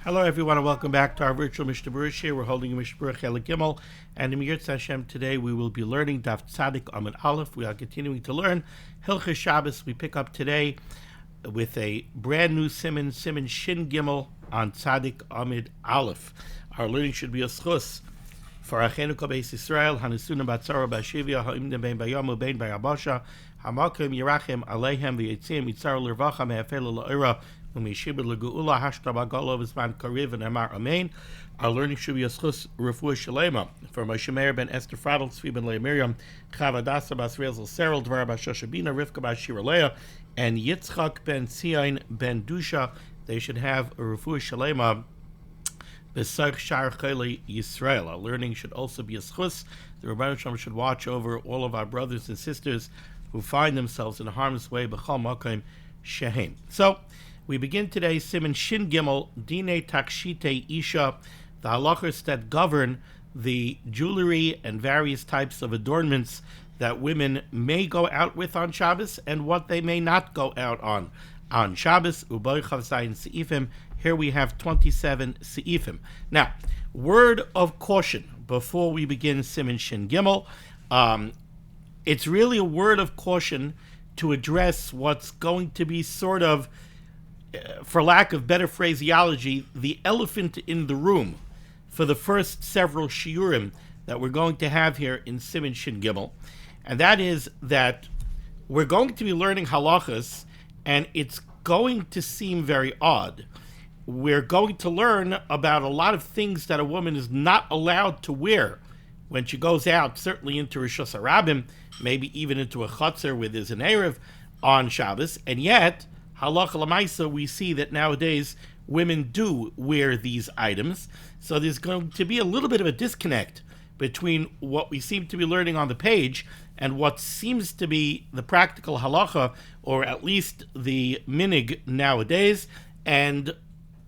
Hello, everyone, and welcome back to our virtual Mishnah Berurah here. We're holding Mishnah Berurah Chelik Gimel, and in Yirtzeh Hashem today we will be learning Daf Tzadik Amud Aleph. We are continuing to learn Hilchos Shabbos. We pick up today with a brand new Siman Shin Gimel on Tzadik Amud Aleph. Our learning should be a schus for Achenu Kol Beis Yisrael, Hanisunim Batzara Bashivya, Ha'imdim Bein Bayamu Bein Bayabasha, Hamakim Yerachem Aleihem V'Yitzim Yitzar L'Rvacha Me'afel L'Oira. Our learning should be a schus refuah shalema for Moshe Meir ben Esther Fradel, Tzvi ben Leah Miriam, Chava Dasa bas Rezel Serel, Dvar bas Shoshabina, Rivka bas Shira Leah, and Yitzchak ben Tzion ben Dusha. They should have a refuah shalema b'sarch shar chayli Yisrael. Our learning should also be a schus. The Rebbeinu Shalom should watch over all of our brothers and sisters who find themselves in harm's way b'chol makom shehem. So we begin today Siman Shin Gimel Dine Takshite Isha, the halachos that govern the jewelry and various types of adornments that women may go out with on Shabbos and what they may not go out on Shabbos. Uboy Chav Zayin Seifim. Here we have 27 Seifim. Now, word of caution before we begin Siman Shin Gimel. It's really a word of caution to address what's going to be sort of, for lack of better phraseology, the elephant in the room for the first several shiurim that we're going to have here in Siman Shin Gimel, and that is that we're going to be learning halachas, and it's going to seem very odd. We're going to learn about a lot of things that a woman is not allowed to wear when she goes out, certainly into Rishos HaRabim, maybe even into a chutzner where there's an Erev on Shabbos, and yet halacha l'maisa, we see that nowadays women do wear these items. So there's going to be a little bit of a disconnect between what we seem to be learning on the page and what seems to be the practical halacha, or at least the minig nowadays. And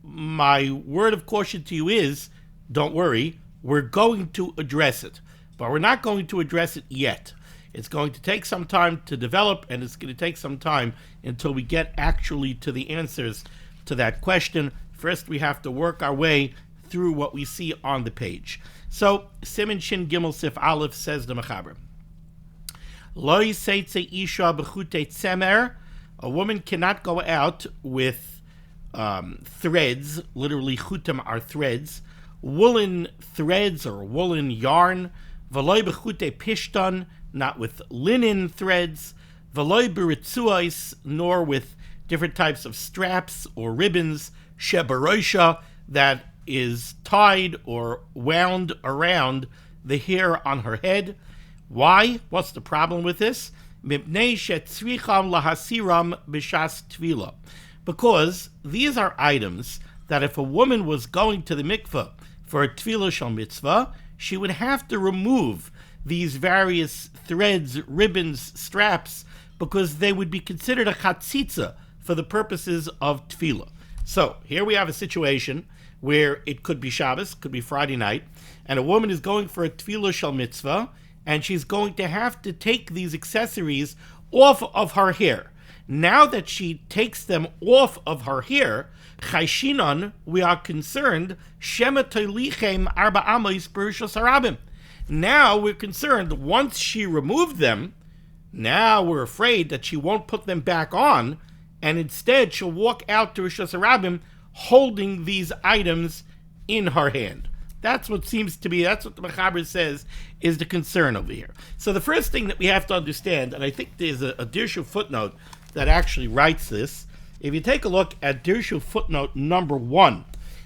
my word of caution to you is, don't worry, we're going to address it. But we're not going to address it yet. It's going to take some time to develop, and it's going to take some time until we get actually to the answers to that question. First, we have to work our way through what we see on the page. So, Siman Shin Gimel Sif Aleph says the Mechaber. Lo yiseitze isha b'chutei tzemer. A woman cannot go out with threads, literally chutim are threads, woolen threads or woolen yarn. V'lo b'chutei pishton, not with linen threads, v'loy b'ritzuos, nor with different types of straps or ribbons, shebaroisha, that is tied or wound around the hair on her head. Why? What's the problem with this? Mipnei shetzricham lahasiram b'shas tvila. Because these are items that if a woman was going to the mikveh for a tvila shel mitzvah, she would have to remove these various threads, ribbons, straps, because they would be considered a chatzitza for the purposes of tefillah. So here we have a situation where it could be Shabbos, could be Friday night, and a woman is going for a tefillah shel mitzvah, and she's going to have to take these accessories off of her hair. Now that she takes them off of her hair, chayshinon, we are concerned, shema toilichem arba amos b'rishos harabim. Now we're concerned, once she removed them, now we're afraid that she won't put them back on, and instead she'll walk out to Rishos HaRabim holding these items in her hand. That's what seems to be, that's what the Mechaber says is the concern over here. So the first thing that we have to understand, and I think there's a Dirshu footnote that actually writes this. If you take a look at Dirshu footnote number 1,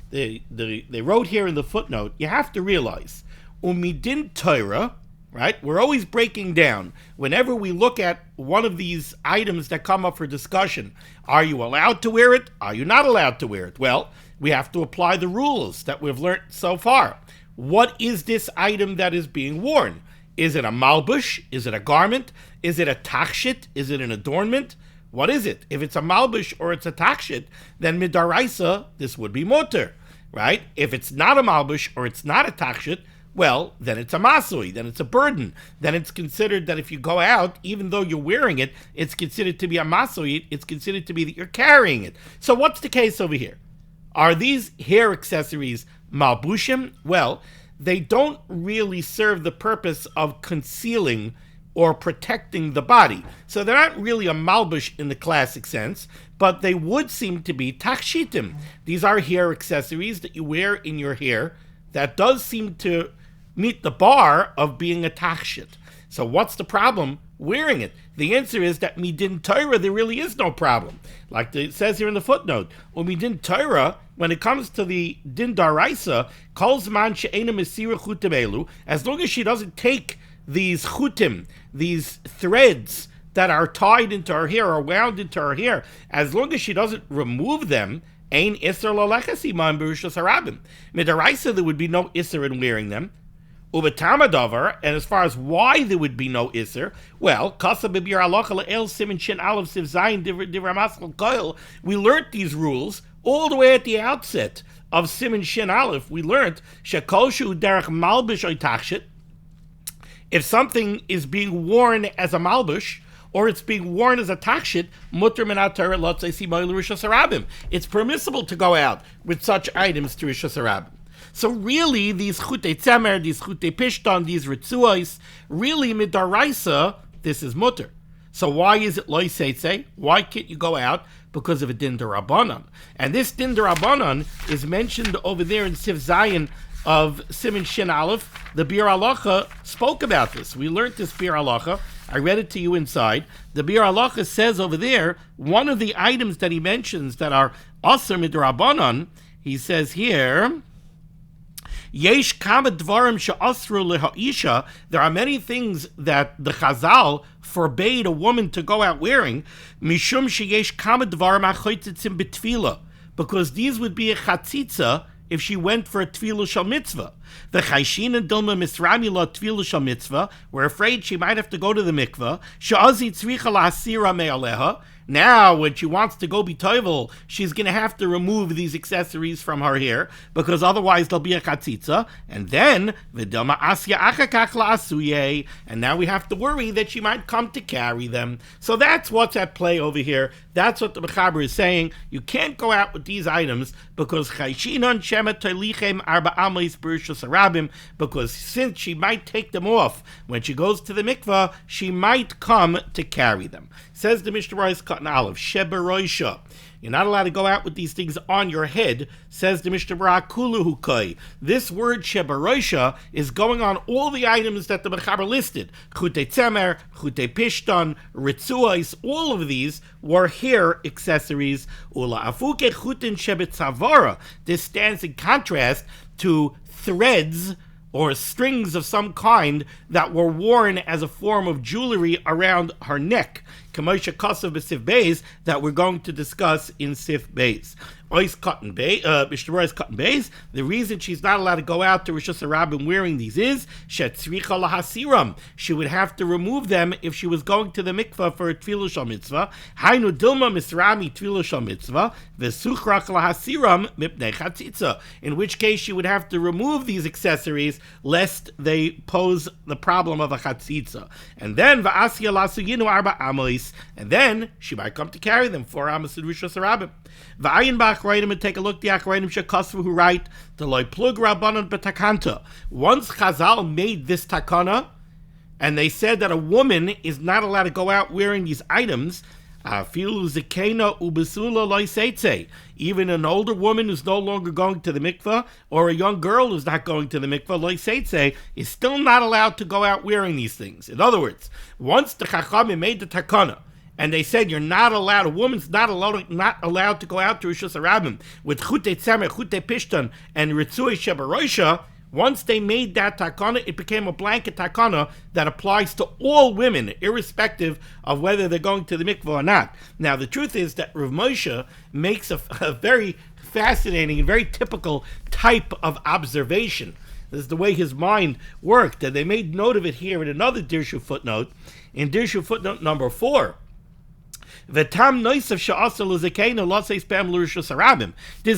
they wrote here in the footnote, you have to realize, Umidin Torah, right? We're always breaking down. Whenever we look at one of these items that come up for discussion, are you allowed to wear it? Are you not allowed to wear it? Well, we have to apply the rules that we've learned so far. What is this item that is being worn? Is it a malbush? Is it a garment? Is it a tachshit? Is it an adornment? What is it? If it's a malbush or it's a tachshit, then midaraisa, this would be mutter, right? If it's not a malbush or it's not a tachshit, well, then it's a masui, then it's a burden. Then it's considered that if you go out, even though you're wearing it, it's considered to be a masui, it's considered to be that you're carrying it. So what's the case over here? Are these hair accessories malbushim? Well, they don't really serve the purpose of concealing or protecting the body. So they're not really a malbush in the classic sense, but they would seem to be takshitim. These are hair accessories that you wear in your hair that does seem to meet the bar of being a takshit. So what's the problem wearing it? The answer is that midin Torah, there really is no problem. Like it says here in the footnote, midin Torah, when it comes to the din daraisa, kol zman she'ena mesira chutim elu, as long as she doesn't take these chutim, these threads that are tied into her hair or wound into her hair, as long as she doesn't remove them, ein iser lalechas iman berushas harabim. Midaraisa, there would be no iser in wearing them. Ubetamadavar, and as far as why there would be no iser, well, kasa b'bir halacha le'el siman shin aleph siv zayin divra maskal koil. We learnt these rules all the way at the outset of siman shin aleph. We learnt shekol shu derech malbish oitachshit. If something is being worn as a malbush, or it's being worn as a takshit, mutter minat Torah lotzei simoy l'rishos harabim. It's permissible to go out with such items to rishos harabim. So really, these chutei tzemer, these chutei pishton, these ritzuos, really midaraisa, this is mutter. So why is it loy seitze? Why can't you go out? Because of a din derabanan. And this din derabanan is mentioned over there in Siv Zayin of Siman Shin Aleph. The Bir Halacha spoke about this. We learned this Bir Halacha. I read it to you inside. The Bir Halacha says over there, one of the items that he mentions that are aser midrabanan, he says here, Yesh kama dvarim she'asru leha'isha. There are many things that the Chazal forbade a woman to go out wearing, mishum sheyesh kama dvarim achoytzitzim b'tfila, because these would be a chatzitza if she went for a tefillah shal mitzvah. The chayshin and dilma misrami la tefillah shal mitzvah, we're afraid she might have to go to the mikvah. She'azi tzricha la'asira me'aleha. Now, when she wants to go be toivel, she's going to have to remove these accessories from her hair, because otherwise there'll be a chatzitza. And then, v'dilma asya achakach la'asuye. And now we have to worry that she might come to carry them. So that's what's at play over here. That's what the Mechaber is saying. You can't go out with these items because chayshinon shemet toilichem arba amois berushos harabim, because since she might take them off when she goes to the mikvah, she might come to carry them. Says the Mishnah Berurah Cotton Olive, Sheberoisha. You're not allowed to go out with these things on your head, says the Mishnah Berurah Kulu Hukai. This word Sheberoisha is going on all the items that the Mechaber listed. Chutei Tzemer, Chutei Pishton, Ritzuos, all of these were hair accessories. Ula Afuke Chutin Shebetzavara. This stands in contrast to threads or strings of some kind that were worn as a form of jewelry around her neck. Kamosha Kosav B'Sif Beis, that we're going to discuss in Sif Beis. Ois Cotton Beis, Mishnah Berurah's Cotton Beis, the reason she's not allowed to go out to Rishos Harabim wearing these is, Shetzricha Lahasiram. She would have to remove them if she was going to the mikvah for a Tefillah Shal Mitzvah. Hainu Dilma Misrami Tefillah Shal Mitzvah, V'suchrach Lahasiram Mipnei Chatzitza. In which case she would have to remove these accessories lest they pose the problem of a chatzitza. And then V'asya Lasuyinu Arba Amois, and then she might come to carry them for Amos and Rishos Harabim. V'ayin ba'achroinim, and take a look, the achroinim shekosvu, who write, the loy plug rabbanon betakanta. Once Chazal made this takana, and they said that a woman is not allowed to go out wearing these items, even an older woman who's no longer going to the mikvah, or a young girl who's not going to the mikvah, is still not allowed to go out wearing these things. In other words, once the Chachamim made the takana, and they said you're not allowed, a woman's not allowed to go out to Rishos Harabim with chutei tzemer, chutei pishton, and ritzui sheberoisha. Once they made that takana, it became a blanket takana that applies to all women, irrespective of whether they're going to the mikvah or not. Now, the truth is that Rav Moshe makes a very fascinating and very typical type of observation. This is the way his mind worked, and they made note of it here in another Dirshu footnote, in Dirshu footnote number 4. There's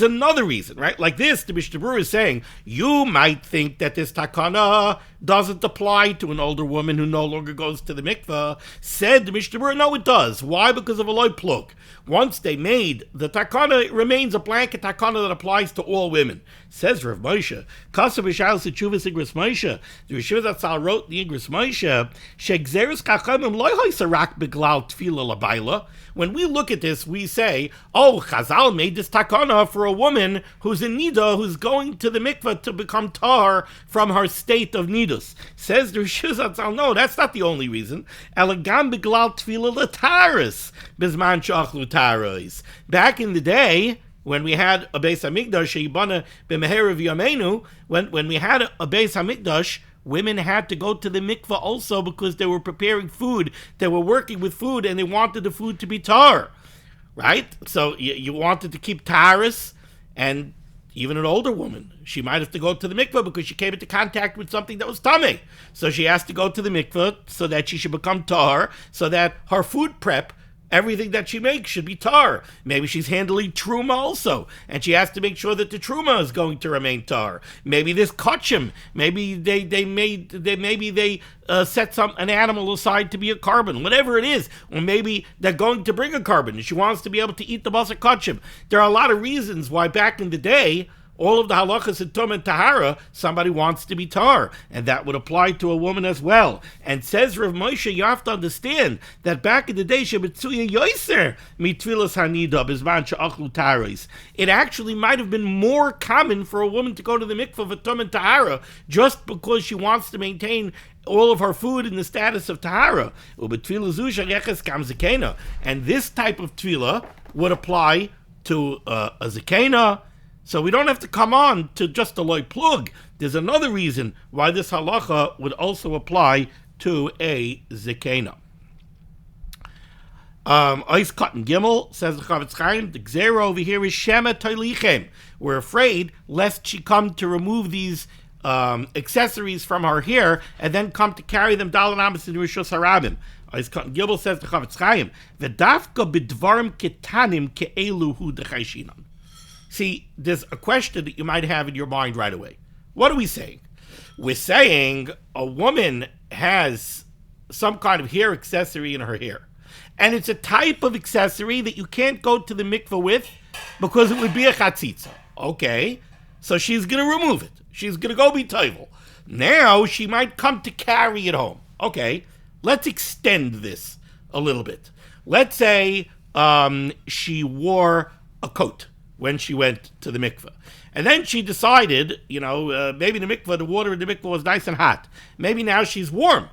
another reason, right? Like this, the Mishnah Berurah is saying, you might think that this takana doesn't apply to an older woman who no longer goes to the mikveh. Said the Mishnah Berurah, no, it does. Why? Because of a loy plug. Once they made the takana, it remains a blanket takana that applies to all women. Says Rav Moshe, Kasav B'Shal Sechuvas Igros Moshe, the Rishon Zatzal wrote in the Igros Moshe, Shegzeres Chachamim Lo Hoysarak Beglal Tefila Labayla. When we look at this, we say, oh, Chazal made this takana for a woman who's in nida, who's going to the mikveh to become tar from her state of nidus. Says the Rishon Zatzal, no, that's not the only reason. Elegam Beglal Tefila Lataris Bizman Shachlu Tarais. Back in the day, when we had a Beis Hamikdash, Sheibana b'Meher V'Yameinu, when we had a Beis Hamikdash, women had to go to the mikveh also because they were preparing food, they were working with food, and they wanted the food to be tar, right? So you wanted to keep taris, and even an older woman, she might have to go to the mikveh because she came into contact with something that was tummy. So she has to go to the mikveh so that she should become tar, so that her food prep, everything that she makes should be tar. Maybe she's handling truma also, and she has to make sure that the truma is going to remain tar. Maybe this kachim. Maybe they set an animal aside to be a carbon, whatever it is. Or maybe they're going to bring a carbon, and she wants to be able to eat the basar kachim. There are a lot of reasons why back in the day, all of the halachas in Tum and Tahara, somebody wants to be tar, and that would apply to a woman as well. And says Rav Moshe, you have to understand that back in the day, Shebetzuya Yoiser mitfilas hanida bizman she'achlu tarais. It actually might have been more common for a woman to go to the mikveh for Tum and Tahara just because she wants to maintain all of her food in the status of Tahara. And this type of tefillah would apply to a zakena. So we don't have to come on to just a loy plug. There's another reason why this halacha would also apply to a zekena. Ois Cotton Gimel, says the Chavetz Chaim, the Gzera over here is Shema Toilichem. We're afraid lest she come to remove these accessories from her hair and then come to carry them Dalan Amas in Rishos Harabim. Ois Cotton Gimel says the Chavetz Chaim, V'dafka b'dvarim ketanim ke'elu hu dechayshinan. See, there's a question that you might have in your mind right away. What are we saying? We're saying a woman has some kind of hair accessory in her hair. And it's a type of accessory that you can't go to the mikveh with because it would be a chatzitza. Okay, so she's going to remove it. She's going to go be toivel. Now she might come to carry it home. Okay, let's extend this a little bit. Let's say she wore a coat when she went to the mikveh. And then she decided, maybe the water in the mikveh was nice and hot. Maybe now she's warm.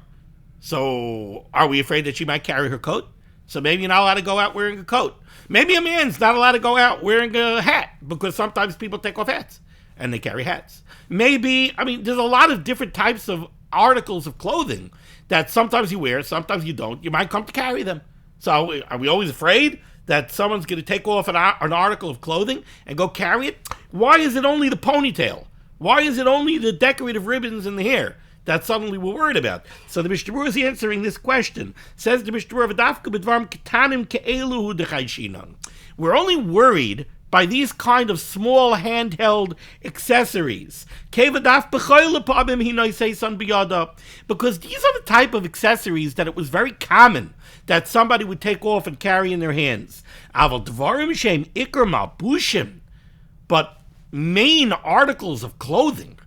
So are we afraid that she might carry her coat? So maybe you're not allowed to go out wearing a coat. Maybe a man's not allowed to go out wearing a hat because sometimes people take off hats and they carry hats. Maybe, there's a lot of different types of articles of clothing that sometimes you wear, sometimes you don't. You might come to carry them. So are we always afraid that someone's going to take off an article of clothing and go carry it? Why is it only the ponytail? Why is it only the decorative ribbons in the hair that suddenly we're worried about? So the Mishnah Berurah is answering this question. Says the Mishnah Berurah, "V'dafka b'dvarim ketanim ke'elu hu dechayshinan." We're only worried by these kind of small handheld accessories. Because these are the type of accessories that it was very common that somebody would take off and carry in their hands. But main articles of clothing,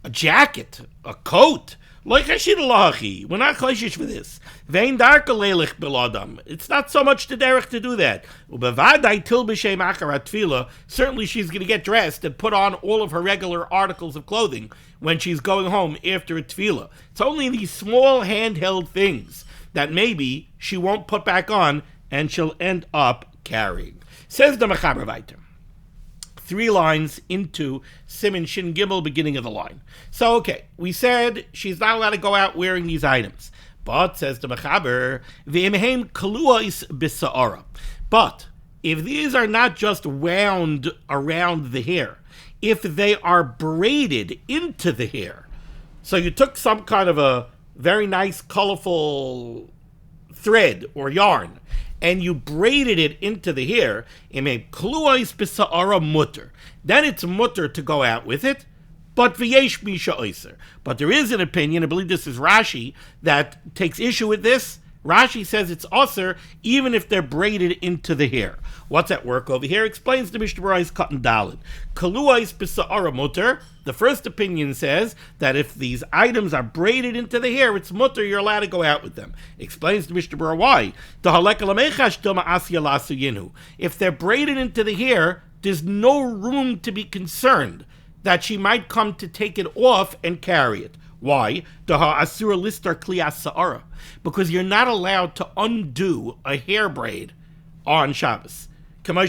a jacket, a coat, we're not choishish for this. It's not so much the derech to do that. Certainly she's going to get dressed and put on all of her regular articles of clothing when she's going home after a tefillah. It's only these small handheld things that maybe she won't put back on and she'll end up carrying. Says the Mechaber weiter. 3 lines into Siman Shin Gimel, beginning of the line. So, okay, we said she's not allowed to go out wearing these items. But, says the Mechaber, V'imheim kaluos b'sa'ara. But, if these are not just wound around the hair, if they are braided into the hair, so you took some kind of a very nice, colorful thread or yarn, and you braided it into the hair, then it's mutter to go out with it. But v'yesh misha oiser. But there is an opinion, I believe this is Rashi, that takes issue with this. Rashi says it's oser even if they're braided into the hair. What's at work over here? Explains the Mishnah Berurah's cut and dalid. Kaluais b'sa'ara mutter. The first opinion says that if these items are braided into the hair, it's mutter, you're allowed to go out with them. Explains the Mishnah Berurah why. If they're braided into the hair, there's no room to be concerned that she might come to take it off and carry it. Why? Because you're not allowed to undo a hair braid on Shabbos. Why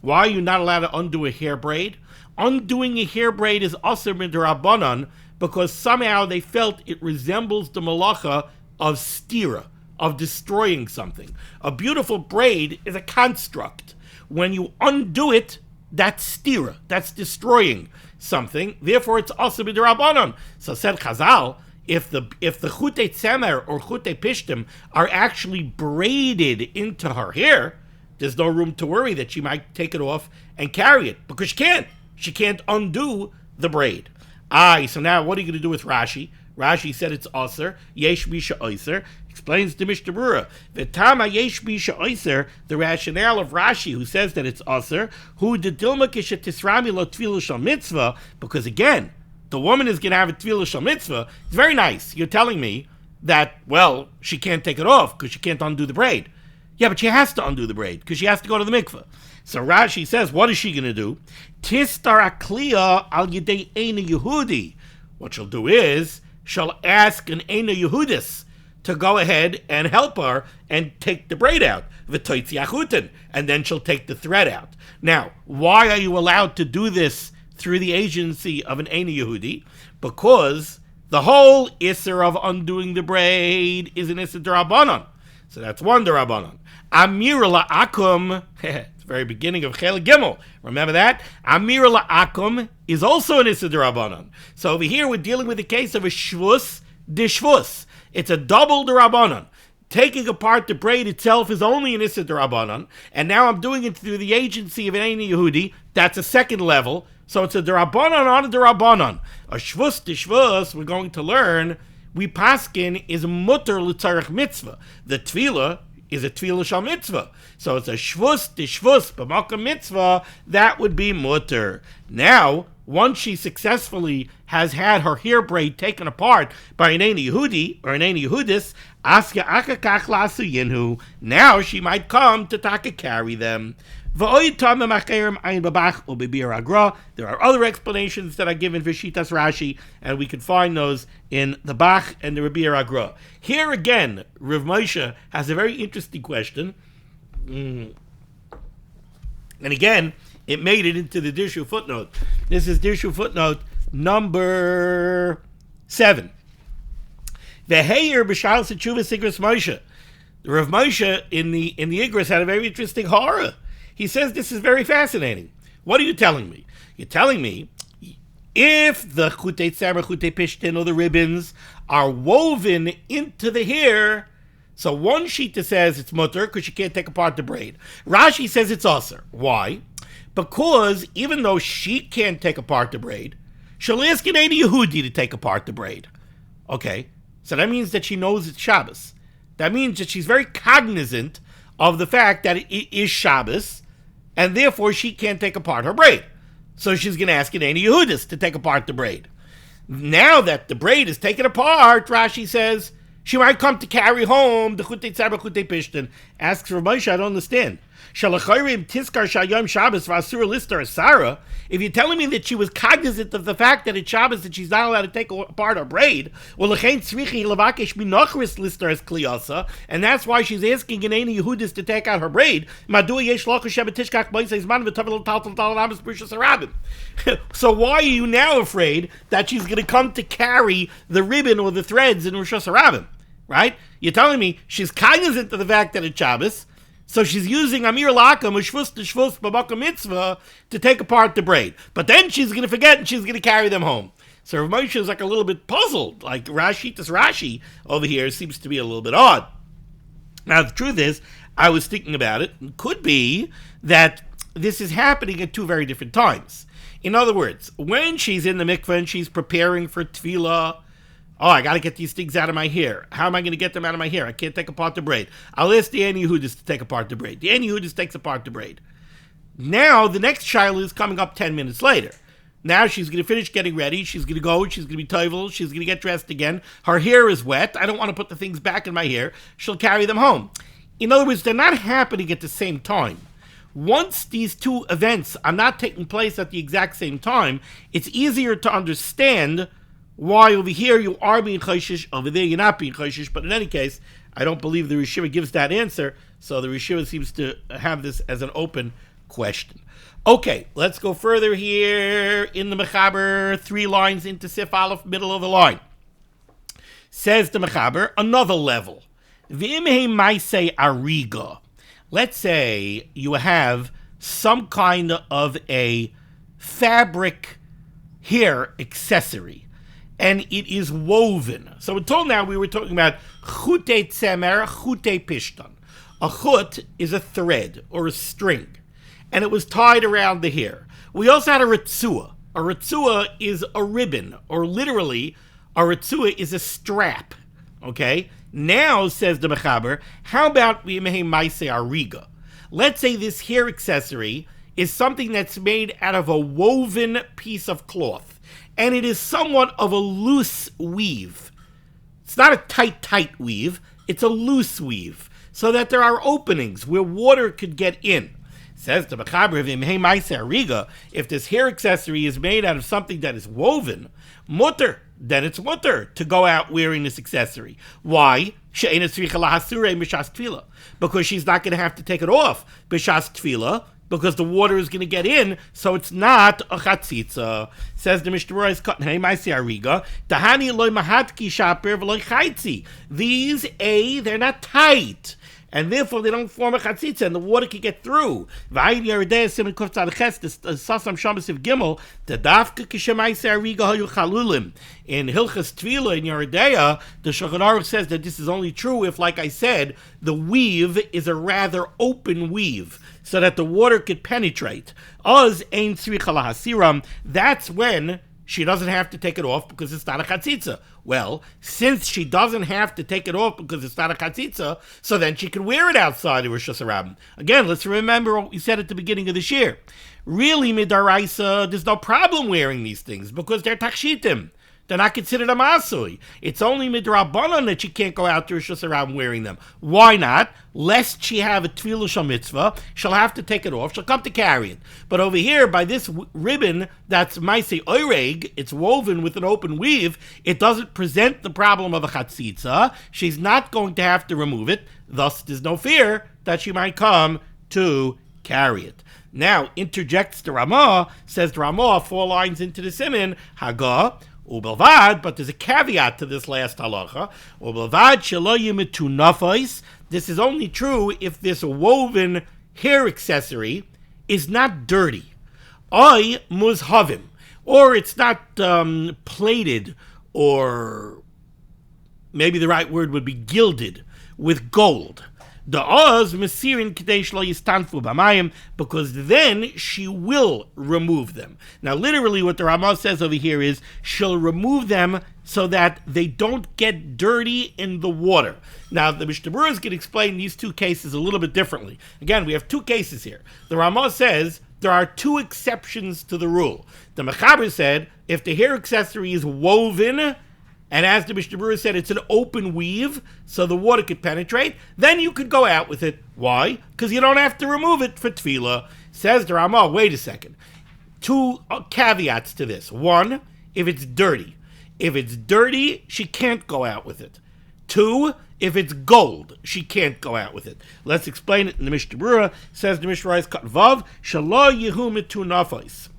are you not allowed to undo a hair braid? Undoing a hair braid is also midrabanan because somehow they felt it resembles the malacha of stira, of destroying something. A beautiful braid is a construct. When you undo it, that's stira, that's destroying something. Therefore, it's also midrabanan. So said Chazal, if the chutei tzemer or chutei pishtim are actually braided into her hair, there's no room to worry that she might take it off and carry it because she can't. She can't undo the braid. So now what are you going to do with Rashi? Rashi said it's aser, yesh misha oiser. Explains the Mishnah Berurah. V'tama yesh misha oiser, the rationale of Rashi, who says that it's aser, who the dilma kishet tisrami lo tefillah shal mitzvah, because again, the woman is going to have a tefillah shal mitzvah. It's very nice. You're telling me that, well, she can't take it off because she can't undo the braid. Yeah, but she has to undo the braid because she has to go to the mikveh. So Rashi says, what is she going to do? Tistar akliya al yedei eina Yehudi. What she'll do is, she'll ask an eina Yehudis to go ahead and help her and take the braid out. And then she'll take the thread out. Now, why are you allowed to do this through the agency of an eina Yehudi? Because the whole isser of undoing the braid is an isser d'Rabbanan. So that's one d'Rabbanan. Amir la'akum, it's the very beginning of Chel Gimel. Remember that? Amir la'akum is also an isser d'Rabbanan. So over here we're dealing with the case of a shvus d'shvus. It's a double d'Rabbanan. Taking apart the braid itself is only an isser d'Rabbanan, and now I'm doing it through the agency of an eina Yehudi. That's a second level. So it's a d'Rabbanan on a d'Rabbanan. A shvus d'shvus, we're going to learn, we paskin is mutter l'tzarech mitzvah. The tefillah is a tefillah shal mitzvah. So it's a shvus d'shvus b'makam mitzvah, that would be mutter. Now, once she successfully has had her hair braid taken apart by an eina Yehudi or an eina Yehudis, asya akakach lasu yinhu, now she might come to taka carry them. There are other explanations that are given for Shitas Rashi, and we can find those in the Bach and the Rabbi Agra. Here again, Rav Moshe has a very interesting question. And again, it made it into the Dirshu footnote. This is Dirshu footnote number 7. Ve'heir b'shal s'tshuva sigras Moshe. Rav Moshe in the Igros had a very interesting horror. He says this is very fascinating. What are you telling me? You're telling me if the chutei tzemer, chutei pishtin, or the ribbons are woven into the hair, so one shita says it's mutter because you can't take apart the braid. Rashi says it's aser. Why? Because even though she can't take apart the braid, she'll ask an eina Yehudi to take apart the braid. Okay, so that means that she knows it's Shabbos. That means that she's very cognizant of the fact that it is Shabbos, and therefore she can't take apart her braid. So she's going to ask an eina Yehudis to take apart the braid. Now that the braid is taken apart, Rashi says, she might come to carry home the chutei tzemer, chutei pishtin. Asks for Moshe, I don't understand. If you're telling me that she was cognizant of the fact that it's Shabbos that she's not allowed to take apart her braid, and that's why she's asking an eina Yehudis to take out her braid. So why are you now afraid that she's going to come to carry the ribbon or the threads in Rosh Hashanah? Right? You're telling me she's cognizant of the fact that it's Shabbos, so she's using Amir Lakam, Shvus to Shvus, Babaka Mitzvah, to take apart the braid. But then she's going to forget and she's going to carry them home. So Rav Moshe is like a little bit puzzled. Like Rashi over here seems to be a little bit odd. Now, the truth is, I was thinking about it. It could be that this is happening at two very different times. In other words, when she's in the mikveh and she's preparing for tefillah, oh, I got to get these things out of my hair. How am I going to get them out of my hair? I can't take apart the braid. I'll ask the Ein Yehudis to take apart the braid. The Ein Yehudis takes apart the braid. Now, the next shiloh is coming up 10 minutes later. Now she's going to finish getting ready. She's going to go. She's going to be toivel. She's going to get dressed again. Her hair is wet. I don't want to put the things back in my hair. She'll carry them home. In other words, they're not happening at the same time. Once these two events are not taking place at the exact same time, it's easier to understand why over here you are being chayshish, over there you're not being chayshish. But in any case, I don't believe the Rishiva gives that answer, so the Rishiva seems to have this as an open question. Okay, let's go further here in the Mechaber, 3 lines into Sif Aleph, middle of the line. Says the Mechaber, another level. V'imhei maisei ariga. Let's say you have some kind of a fabric hair accessory, and it is woven. So until now we were talking about chute tzemer, chute pishtan. A chut is a thread or a string, and it was tied around the hair. We also had a ritzua. A ritzua is a ribbon, or literally, a ritzua is a strap. Okay? Now, says the Mechaber, how about v'imhei maisei ariga? Let's say this hair accessory is something that's made out of a woven piece of cloth, and it is somewhat of a loose weave. It's not a tight weave, it's a loose weave, so that there are openings where water could get in. Says the Mechaber, v'imhei maisei ariga, if this hair accessory is made out of something that is woven, mutter, then it's mutter to go out wearing this accessory. Why? Because she's not going to have to take it off b'shas tefillah, because the water is going to get in, so it's not a chatzitza. Says the Mishnah Berurah is cut. Hey, maisei ariga. Tahani loy mahatki shaper v'loy chaitzi. These they're not tight, and therefore they don't form a chatzitza, and the water can get through. V'ayin yeridei siman kuf tzad ches, the sasam shamassiv gimel, the dafka k'shemaisei ariga hayu chalulim. In Hilchas Tvila in Yeridei, the Shulchan Aruch says that this is only true if, like I said, the weave is a rather open weave, so that the water could penetrate. Oz ein tzricha lahasiram. That's when she doesn't have to take it off because it's not a chatzitza. Well, since she doesn't have to take it off because it's not a chatzitza, so then she can wear it outside of Rosh Hashanah. Again, let's remember what we said at the beginning of this year. Really, midaraisa, there's no problem wearing these things because they're takshitim. They're not considered a masui. It's only midrabanan that she can't go out to Rosh Hashanah wearing them. Why not? Lest she have a tefillah shel mitzvah, she'll have to take it off. She'll come to carry it. But over here, by this ribbon that's maisei oireg, it's woven with an open weave, it doesn't present the problem of a chatzitza. She's not going to have to remove it. Thus, there's no fear that she might come to carry it. Now, interjects the Ramah, says the Ramah, 4 lines into the Siman, Haga, Ubelvad, but there's a caveat to this last halacha. Ubelvad shelo yimitu nafos. This is only true if this woven hair accessory is not dirty. Oy muzhavim, or it's not plated, or maybe the right word would be gilded with gold. The oz mesirin kadesh lo yistanfu b'mayim, because then she will remove them. Now, literally, what the Ramah says over here is she'll remove them so that they don't get dirty in the water. Now, the Mishnah Berurah is going to explain these two cases a little bit differently. Again, we have 2 cases here. The Ramah says there are 2 exceptions to the rule. The Mechaber said if the hair accessory is woven, and as the Mishnah Berurah said, it's an open weave, so the water could penetrate, then you could go out with it. Why? Because you don't have to remove it for tefillah. Says the Ramah, wait a second. 2 caveats to this. 1, if it's dirty. If it's dirty, she can't go out with it. 2, if it's gold, she can't go out with it. Let's explain it in the Mishnah Berurah. Says the Mishnah Berurah, cut vav, shelo yehu mitu nafos.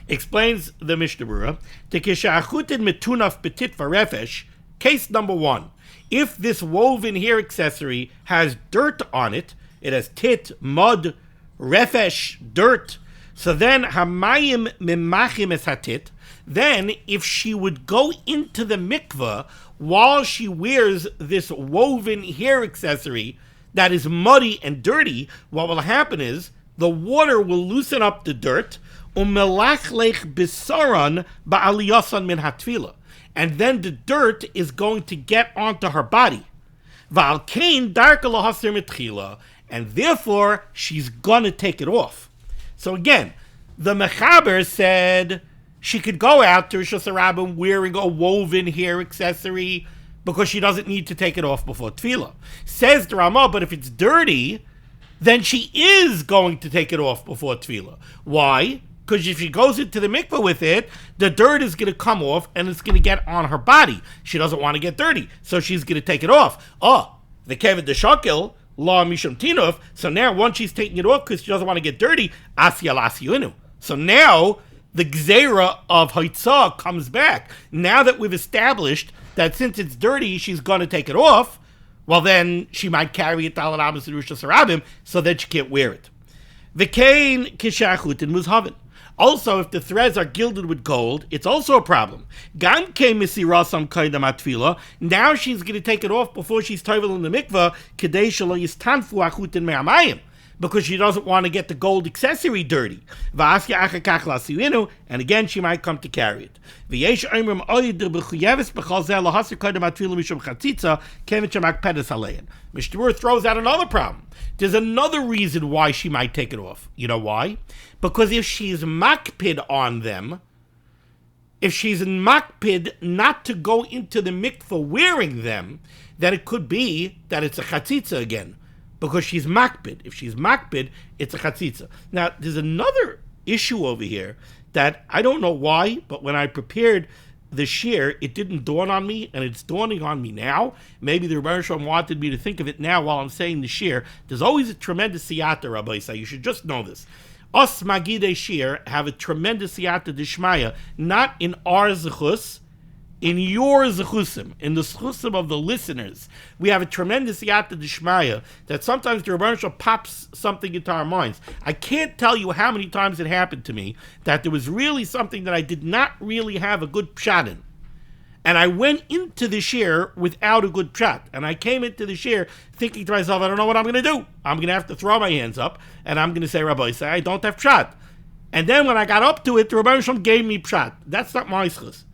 Explains the Mishnah Berurah, Tekeshachutin metunaf petit varefesh, case number 1. If this woven hair accessory has dirt on it, it has tit, mud, refesh, dirt, so then hamayim mimachim es hatit, then if she would go into the mikveh while she wears this woven hair accessory that is muddy and dirty, what will happen is the water will loosen up the dirt, umelachlech bisaran ba'aliyasan min hatfila, and then the dirt is going to get onto her body. Va'alkein darka lahasir mitchila, and therefore she's gonna take it off. So again, the Mechaber said she could go out to Rosh Hashanah wearing a woven hair accessory because she doesn't need to take it off before Tefillah. Says the Ramah, but if it's dirty, then she is going to take it off before Tefillah. Why? Because if she goes into the mikveh with it, the dirt is going to come off and it's going to get on her body. She doesn't want to get dirty, so she's going to take it off. Oh, the kevet de shakil, la mishum tinov. So now once she's taking it off because she doesn't want to get dirty, asya lasiyunu. So now the gzeira of haitzah comes back. Now that we've established that since it's dirty, she's going to take it off, well then she might carry it to Alarabas and Rosh Hashanah, so that she can't wear it. V'kein kishachut in muzhavin. Also, if the threads are gilded with gold, it's also a problem. Now she's going to take it off before she's tovel in the mikvah, because she doesn't want to get the gold accessory dirty. And again, she might come to carry it. Mishnah Berurah throws out another problem. There's another reason why she might take it off. You know why? Because if she's makpid on them, if she's makpid not to go into the mikveh wearing them, then it could be that it's a chatzitza again. Because she's makpid. If she's makpid, it's a chatzitza. Now, there's another issue over here that I don't know why, but when I prepared the shir, it didn't dawn on me, and it's dawning on me now. Maybe the Rebbe Shalom wanted me to think of it now while I'm saying the shir. There's always a tremendous siyata, Rabbi Yisai. You should just know this. Us Magidei Shir have a tremendous siyata d'shmaya, not in our zechus, in your zechusim, in the zechusim of the listeners. We have a tremendous siyata d'shmaya that sometimes the Rebbe Shalom pops something into our minds. I can't tell you how many times it happened to me that there was really something that I did not really have a good pshat in. And I went into the shir without a good pshat. And I came into the shir thinking to myself, I don't know what I'm going to do. I'm going to have to throw my hands up, and I'm going to say, Rabbi, say I don't have pshat. And then when I got up to it, the Rebbe Shalom gave me pshat. That's not my schus.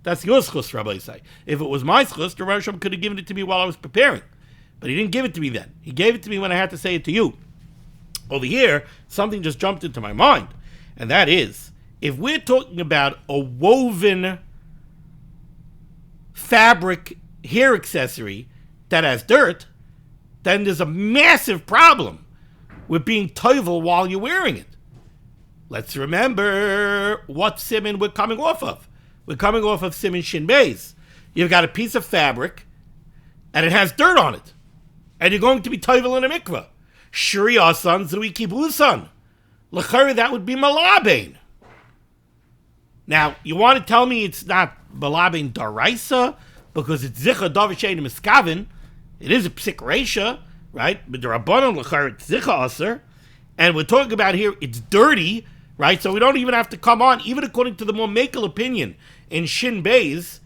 That's your schus, Rabbi say. If it was my schus, the Rebbe Shalom could have given it to me while I was preparing. But he didn't give it to me then. He gave it to me when I had to say it to you. Over here, something just jumped into my mind. And that is, if we're talking about a woven fabric hair accessory that has dirt, then there's a massive problem with being tovel while you're wearing it. Let's remember what Siman we're coming off of. We're coming off of Siman Shin Beis. You've got a piece of fabric, and it has dirt on it. And you're going to be tovel in a mikveh. Shri asan zui kibusan. L'chari, that would be malabain. Now, you want to tell me it's not malabain daraisa, because it's zicha davishein miskavin. It is a psik reisha, right? But the rabbanon l'chari, it's zicha aser. And we're talking about here, it's dirty, right? So we don't even have to come on, even according to the more makel opinion in Shin Beis,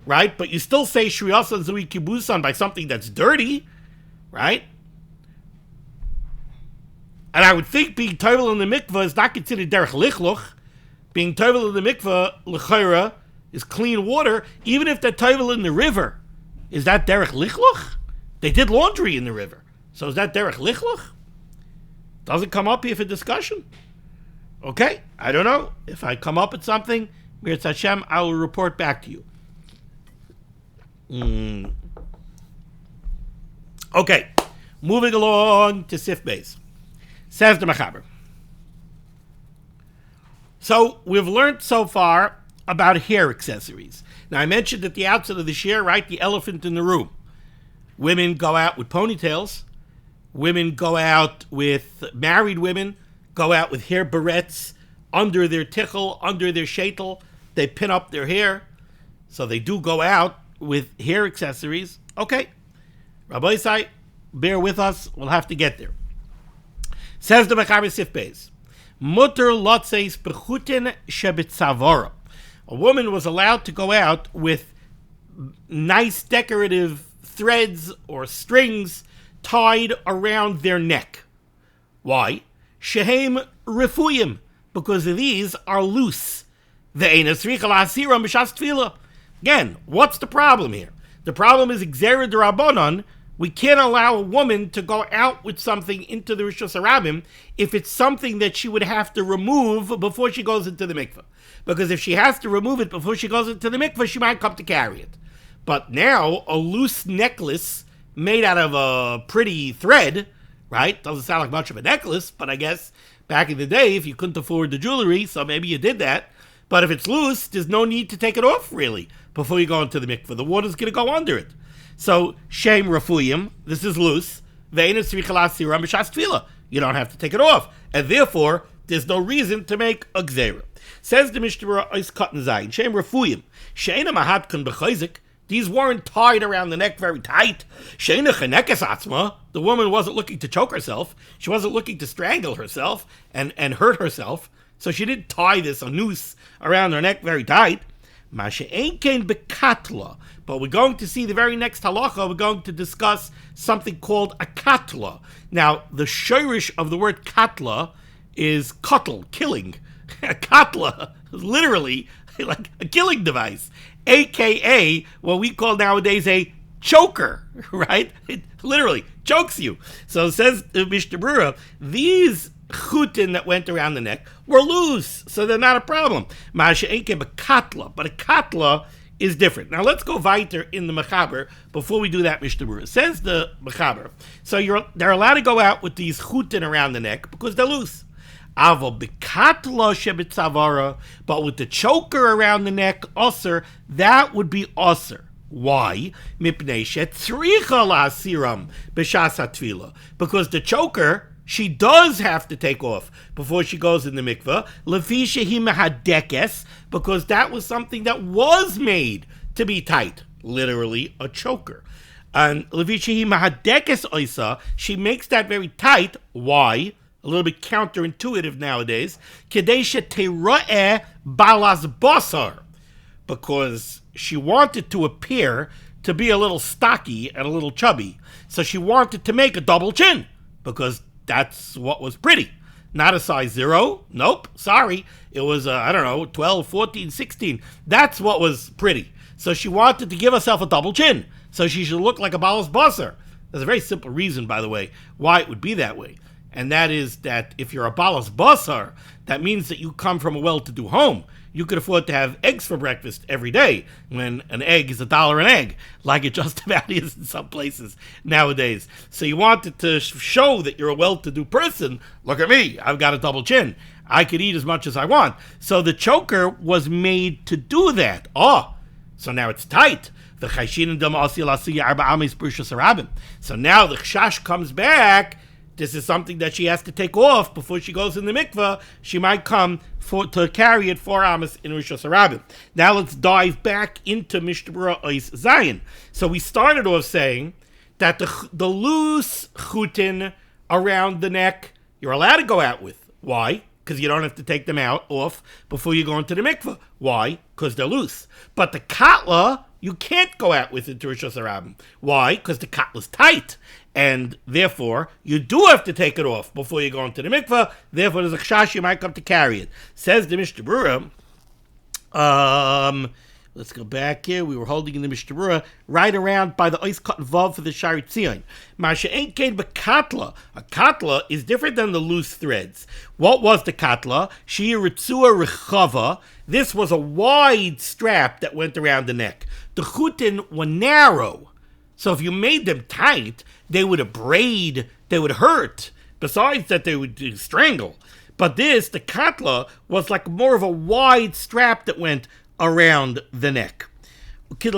right? But you still say Shriyasan Zui Kibusan by something that's dirty, right? And I would think being tovel in the mikveh is not considered derech lichluch. Being tovel in the mikveh, l'chayra, is clean water, even if they're tovel in the river. Is that derech lichluch? They did laundry in the river. So is that derech lichluch? Doesn't come up here for discussion. Okay, I don't know. If I come up with something, Mirz Hashem, I will report back to you. Okay, moving along to Sif Beis. Says the Mechaber. So we've learned so far about hair accessories. Now I mentioned at the outset of the share, right, the elephant in the room. Women go out with ponytails. Women go out with, married women go out with hair barrettes under their tichel, under their shaitel. They pin up their hair. So they do go out with hair accessories. Okay. Rabbi Yisai, bear with us. We'll have to get there. Says the Mechaber Sif Beis. Mutter lotzeis bechutin shebetzavora. A woman was allowed to go out with nice decorative threads or strings tied around their neck. Why? Shehem refuyim, because these are loose. Again, what's the problem here? The problem is Gzera d'Rabbanan. We can't allow a woman to go out with something into the Rishus HaRabim if it's something that she would have to remove before she goes into the mikveh. Because if she has to remove it before she goes into the mikveh, she might come to carry it. But now, a loose necklace made out of a pretty thread, right? Doesn't sound like much of a necklace, but I guess back in the day, if you couldn't afford the jewelry, so maybe you did that. But if it's loose, there's no need to take it off, really, before you go into the mikveh. The water's going to go under it. So, Shem Rafuyim, this is loose. You don't have to take it off. And therefore, there's no reason to make a gzera. Says the Mishnah Berurah, Ois Katan Zayin, Shem Rafuyim, Sheina Mahatkan B'chayzik, these weren't tied around the neck very tight. Sheina Chenekes Atzma, the woman wasn't looking to choke herself. She wasn't looking to strangle herself and hurt herself. So she didn't tie a noose around her neck very tight. Masha ain't kain bekatla. But we're going to see the very next halacha, we're going to discuss something called a katla. Now, the shirish of the word katla is katl, killing. A katla is literally like a killing device, a.k.a. what we call nowadays a choker, right? It literally chokes you. So it says the Mishnah Berurah, these chutin that went around the neck were loose, so they're not a problem. Masha ain't a katla, but a katla is different. Now let's go weiter in the Mechaber before we do that. Mishnah Berurah says the Mechaber, so they're allowed to go out with these chutin around the neck because they're loose. Avo bekatla shebetzavara, but with the choker around the neck, osir, that would be osir. Why? Mipnei shetzricha la'asiram b'shas hatvila, because the choker she does have to take off before she goes in the mikveh. Lefi shehi mehadekes, because that was something that was made to be tight, literally a choker. And lefi shehi mehadekes oisa, she makes that very tight. Why? A little bit counterintuitive nowadays. Kedei shetera'eh balas basar, because she wanted to appear to be a little stocky and a little chubby. So she wanted to make a double chin, because that's what was pretty. Not a size 0. Nope, sorry. It was, 12, 14, 16. That's what was pretty. So she wanted to give herself a double chin, so she should look like a balas basar. There's a very simple reason, by the way, why it would be that way. And that is that if you're a balas basar, that means that you come from a well-to-do home. You could afford to have eggs for breakfast every day, when an egg is $1 an egg, like it just about is in some places nowadays. So you wanted to show that you're a well-to-do person. Look at me, I've got a double chin. I could eat as much as I want. So the choker was made to do that. Oh, so now it's tight. So now the chash comes back. This is something that she has to take off before she goes in the mikveh. She might come to carry it 4 amas in Rishus HaRabim. Now let's dive back into Mishnah Berurah Ois Zayin. So we started off saying that the loose chutin around the neck, you're allowed to go out with. Why? Because you don't have to take them off before you go into the mikveh. Why? Because they're loose. But the katla, you can't go out with into Rishus HaRabim. Why? Because the katla's tight. And therefore, you do have to take it off before you go into the mikveh. Therefore, there's a chash, you might come to carry it. Says the Mishnah Berurah, let's go back here. We were holding in the Mishnah Berurah right around by the Ois Katan Vav for the Shari Tzion. Masha ain't kain bekatla. A katla is different than the loose threads. What was the katla? Shia ritzua rechava. This was a wide strap that went around the neck. The chutin were narrow. So if you made them tight, they would abrade, they would hurt. Besides that, they would strangle. But this, the katla, was like more of a wide strap that went around the neck. And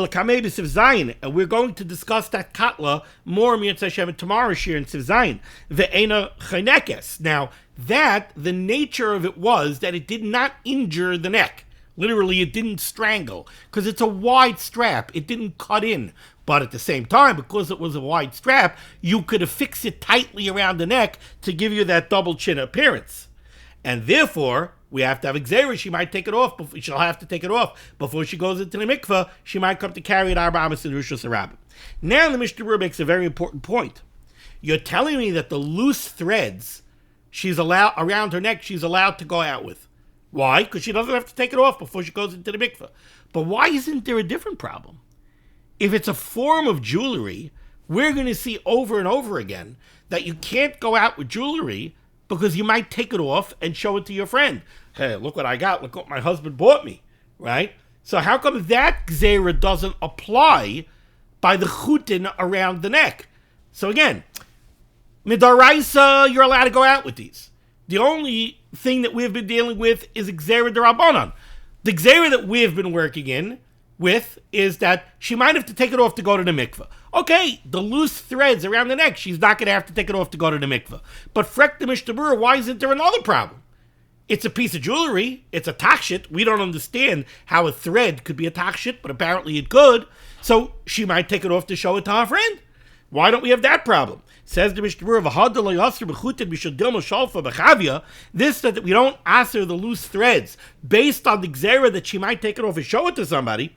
we're going to discuss that katla more in tomorrow's shir in Siv Zayin. Ve'ena chenekes. Now, that, the nature of it was that it did not injure the neck. Literally, it didn't strangle, because it's a wide strap. It didn't cut in. But at the same time, because it was a wide strap, you could affix it tightly around the neck to give you that double chin appearance. And therefore, We have to have Xera. She might take it off. She'll have to take it off before she goes into the mikveh. She might come to carry it Arba Amas and Rishus Harabim. Now the Mishnah Berurah makes a very important point. You're telling me that the loose threads she's allowed around her neck, she's allowed to go out with. Why? Because she doesn't have to take it off before she goes into the mikveh. But why isn't there a different problem? If it's a form of jewelry, we're going to see over and over again that you can't go out with jewelry because you might take it off and show it to your friend. Hey, look what I got. Look what my husband bought me, right? So how come that Gzera doesn't apply by the chutin around the neck? So again, midaraisa, you're allowed to go out with these. The only thing that we've been dealing with is Gzera d'Rabbanan. The Gzera that we've been working with is that she might have to take it off to go to the mikveh. Okay, the loose threads around the neck, she's not going to have to take it off to go to the mikveh. But frek the Mishnah Berurah, why isn't there another problem? It's a piece of jewelry. It's a takshit. We don't understand how a thread could be a takshit, but apparently it could. So she might take it off to show it to her friend. Why don't we have that problem? Says the Mishnah Berurah, this that we don't answer the loose threads based on the gzera that she might take it off and show it to somebody.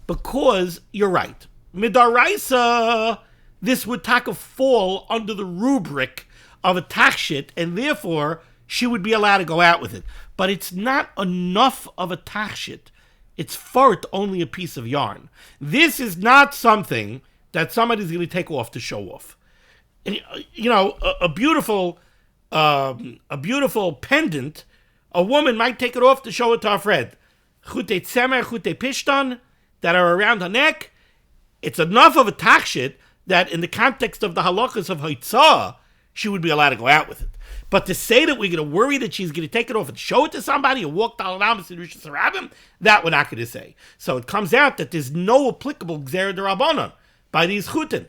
Because you're right. Midaraisa, this would fall under the rubric of a takshit, and therefore she would be allowed to go out with it. But it's not enough of a takshit. It's for it only a piece of yarn. This is not something that somebody's going to take off to show off. And, you know, a beautiful pendant, a woman might take it off to show it to her friend. Chute tzemer, chute pishtan, that are around her neck. It's enough of a takshit that in the context of the halachas of HaTorah, she would be allowed to go out with it. But to say that we're going to worry that she's going to take it off and show it to somebody and walk down and Rishus Harabim, that we're not going to say. So it comes out that there's no applicable Gzera d'Rabbanan by these chutin.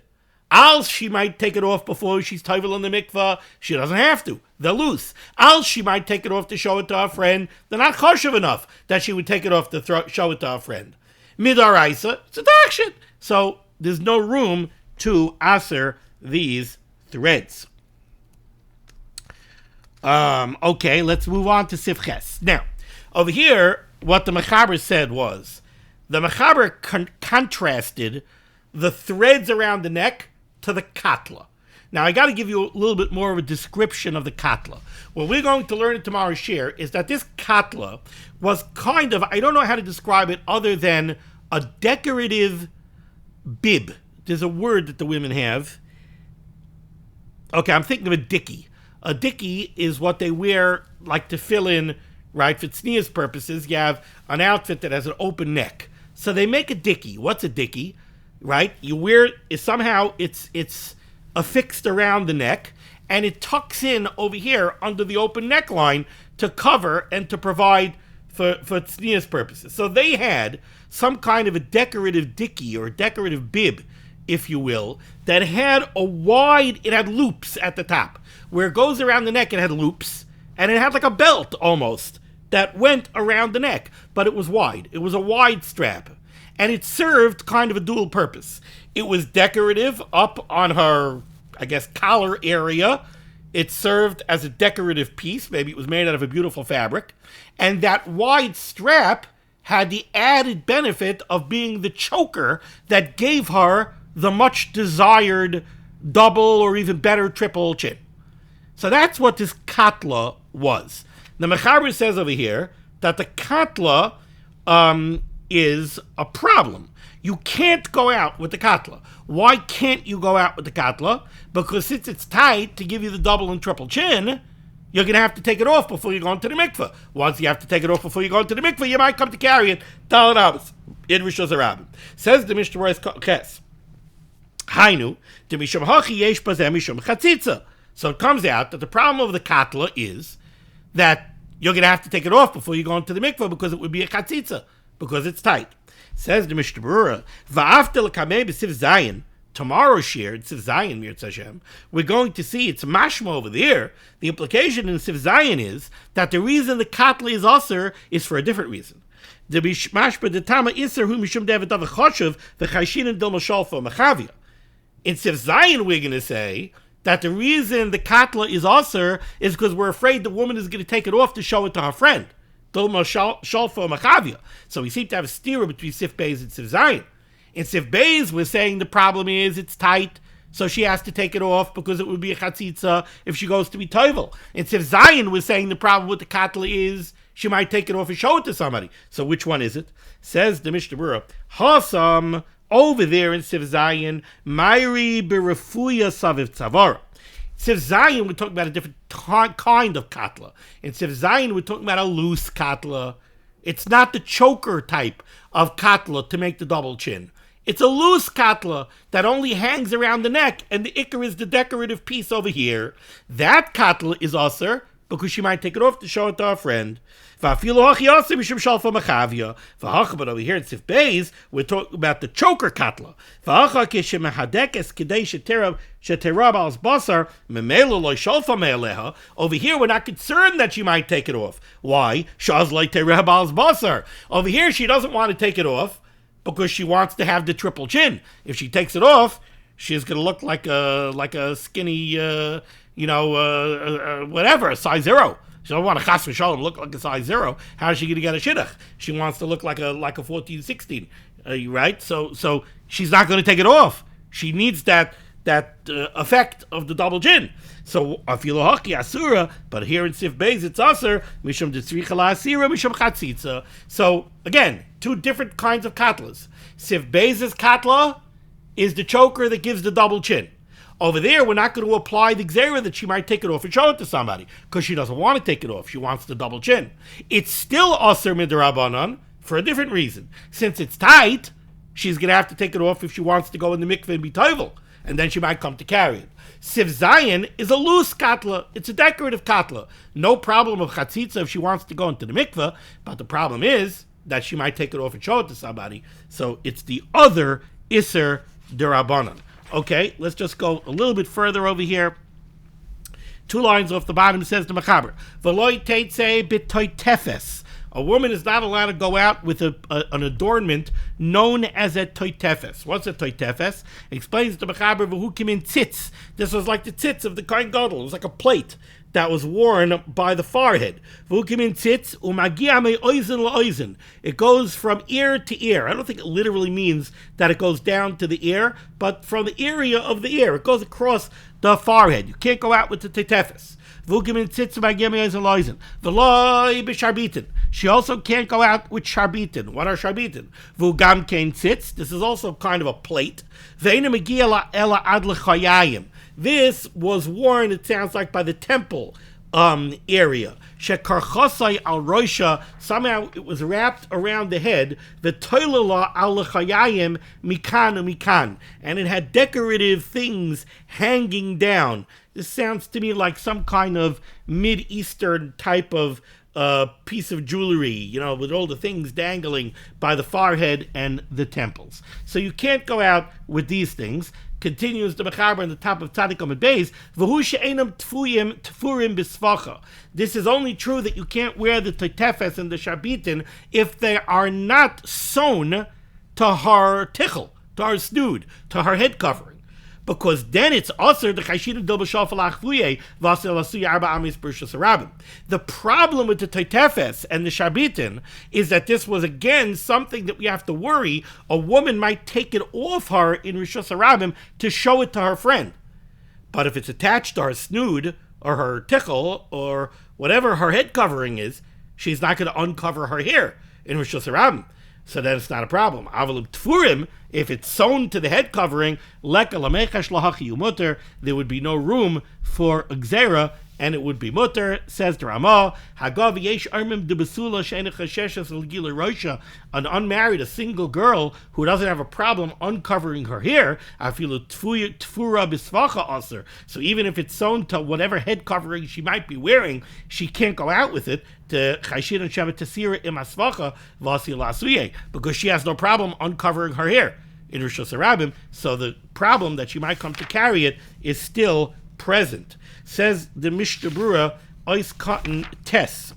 Als she might take it off before she's tovel in the mikvah, she doesn't have to. They're loose. Als she might take it off to show it to her friend, they're not choshev enough that she would take it off to show it to her friend. Midaraisa, it's a takshit. So there's no room to aser these threads. Okay, let's move on to Sifches. Now, over here, what the Mechaber said was, the Mechaber contrasted the threads around the neck to the katla. Now, I got to give you a little bit more of a description of the katla. What we're going to learn in tomorrow's share is that this katla was kind of, I don't know how to describe it other than a decorative bib. There's a word that the women have. Okay, I'm thinking of a dicky. A dicky is what they wear, like to fill in, right? For tznius purposes, you have an outfit that has an open neck. So they make a dicky. What's a dicky, right? You wear it, somehow it's affixed around the neck, and it tucks in over here under the open neckline to cover and to provide for tznius purposes. So they had some kind of a decorative dicky or a decorative bib, if you will, that had it had loops at the top. Where it goes around the neck, it had loops, and it had like a belt almost that went around the neck, but it was wide. It was a wide strap, and it served kind of a dual purpose. It was decorative up on her, I guess, collar area. It served as a decorative piece. Maybe it was made out of a beautiful fabric, and that wide strap had the added benefit of being the choker that gave her the much desired double or even better triple chin. So that's what this katla was. The Mechaber says over here that the katla is a problem. You can't go out with the katla. Why can't you go out with the katla? Because since it's tight to give you the double and triple chin, you're going to have to take it off before you go into the mikveh. Once you have to take it off before you go into the mikveh, you might come to carry it Daled Amos in Rishus Harabim. Says the Mishnah Berurah Ches. Hainu, de mishum hachi yesh bazeh mishum chatzitza. So it comes out that the problem of the katla is that you're going to have to take it off before you go into the mikveh because it would be a chatzitza, because it's tight. Says the Mishnah Berurah, va'after l'kamei b'siv zayin. Tomorrow's share, in Siv Zayin, Mir Tzashem, we're going to see it's mashma over there. The implication in Siv Zayin is that the reason the katla is usher is for a different reason. The mashma detama iser hu mishum devet avachoshev v'chayshin and dilmashal for machavia. In Siv Zayin, we're going to say that the reason the katla is aser is because we're afraid the woman is going to take it off to show it to her friend. So we seem to have a stira between Sif Beis and Sif Zayin. In Sif Beis, we're saying the problem is it's tight, so she has to take it off because it would be a chatzitza if she goes to be toivel. In Sif Zayin, we're saying the problem with the katla is she might take it off and show it to somebody. So which one is it? Says the Mishnah Berurah, Hasam, over there in Sif Zayin, Mayri berefuya saviv tzavara. Sif Zayin, we're talking about a different kind of katla. In Sif Zayin, we're talking about a loose katla. It's not the choker type of katla to make the double chin. It's a loose katla that only hangs around the neck, and the ikar is the decorative piece over here. That katla is aser because she might take it off to show it to her friend. But over here in Sif Beis, we're talking about the choker katla. Over here, we're not concerned that she might take it off. Why? Over here, she doesn't want to take it off because she wants to have the triple chin. If she takes it off, she's going to look like a skinny, whatever, a size 0. She don't want to chas v'shalom look like a size 0. How is she going to get a shidduch? She wants to look like a 14, 16, right? So she's not going to take it off. She needs that effect of the double chin. So afilu haki asura, but here in Sif Beis it's aser mishum detzricha la'asira mishum chatzitza. So again, two different kinds of katlas. Sif Beis' katla is the choker that gives the double chin. Over there, we're not going to apply the gzera that she might take it off and show it to somebody because she doesn't want to take it off. She wants the double chin. It's still aser midrabanan for a different reason. Since it's tight, she's going to have to take it off if she wants to go in the mikveh and be toivel, and then she might come to carry it. Sif Zayin is a loose katla. It's a decorative katla. No problem of chatzitza if she wants to go into the mikveh, but the problem is that she might take it off and show it to somebody. So it's the other iser derabanan. Okay, let's just go a little bit further over here. 2 lines off the bottom says the Mechaber, V'loi teitze b'toitefes. A woman is not allowed to go out with an adornment known as a toitefes. What's a toitefes? Explains the Mechaber v'hu kimin tzitz. This was like the tzitz of the Kohen Gadol. It was like a plate that was worn by the forehead. V'hu kimin tzitz u'magia me'oizen la'oizen. It goes from ear to ear. I don't think it literally means that it goes down to the ear, but from the area of the ear. It goes across the forehead. You can't go out with the toitefes. She also can't go out with sharbitin. What are sharbitin? Vugam kain tzitz. This is also kind of a plate. This was worn, it sounds like, by the temple area. Shekarchosai al roisha. Somehow it was wrapped around the head. The toilala al lechayayim mikan umikan, and it had decorative things hanging down. This sounds to me like some kind of mid-Eastern type of piece of jewelry, with all the things dangling by the forehead and the temples. So you can't go out with these things. Continues the Mechaber on the top of Tzadik Amud Beis, V'hu she'enam tfurim b'svacha. This is only true that you can't wear the toitefes and the sharbitin if they are not sewn to her tichel, to her snood, to her head covering. Because then it's aser the chayshinim dil b'shal falachvuye v'asel asuy arba amis b'rishus harabim. The problem with the toitefes and the sharbitin is that this was again something that we have to worry. A woman might take it off her in rishus harabim to show it to her friend, but if it's attached to her snood or her tichel or whatever her head covering is, she's not going to uncover her hair in rishus harabim. So then it's not a problem. Avalim tfurim, if it's sewn to the head covering, leka lamechash lahachi umuter, there would be no room for a gzera, and it would be mutter. Says the Ramah, Hagav yesh armim de besula she'enech hasheshes l'gila roisha. An unmarried, a single girl who doesn't have a problem uncovering her hair, afilu tfura bisvacha aser. So even if it's sewn to whatever head covering she might be wearing, she can't go out with it to chayshin and shevet tasira imasvacha v'asi lasuye, because she has no problem uncovering her hair in Rishos Harabim. So the problem that she might come to carry it is still present. Says the Mishnah Berurah, Ois Cotton Tess.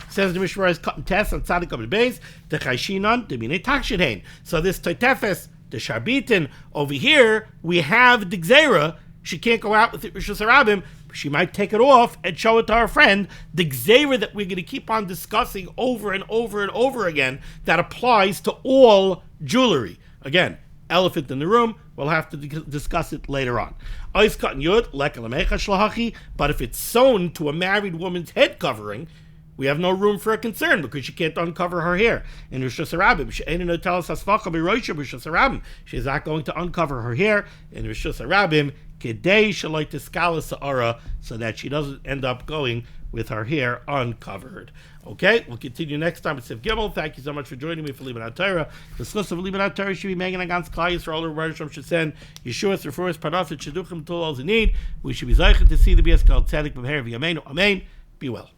Says the Mishnah Berurah, Cotton Tess on Tzadik Amud Beis, the Chayshinan, the Mine Takshidhain. So this toitefes The Sharbitin, over here, we have the Gzeira. She can't go out with it, Rishus Harabim. She might take it off and show it to her friend. The Gzeira that we're going to keep on discussing over and over and over again, that applies to all jewelry. Again, elephant in the room, we'll have to discuss it later on. But if it's sewn to a married woman's head covering, we have no room for a concern because she can't uncover her hair. In Rishus Harabim, she's not going to uncover her hair. In Rishus Harabim, so that she doesn't end up going with her hair uncovered. Okay, we'll continue next time with Sif Gimel. Thank you so much for joining me for limud HaTorah. The schluss of limud HaTorah should be making against Klal Yisrael or Rosh Hashanah should send Yeshua through Parnasset Sheduchim to all in need. We should be zeichen to see the Bias called Tzedek B'Meher V'Yameinu. Amen. Be well.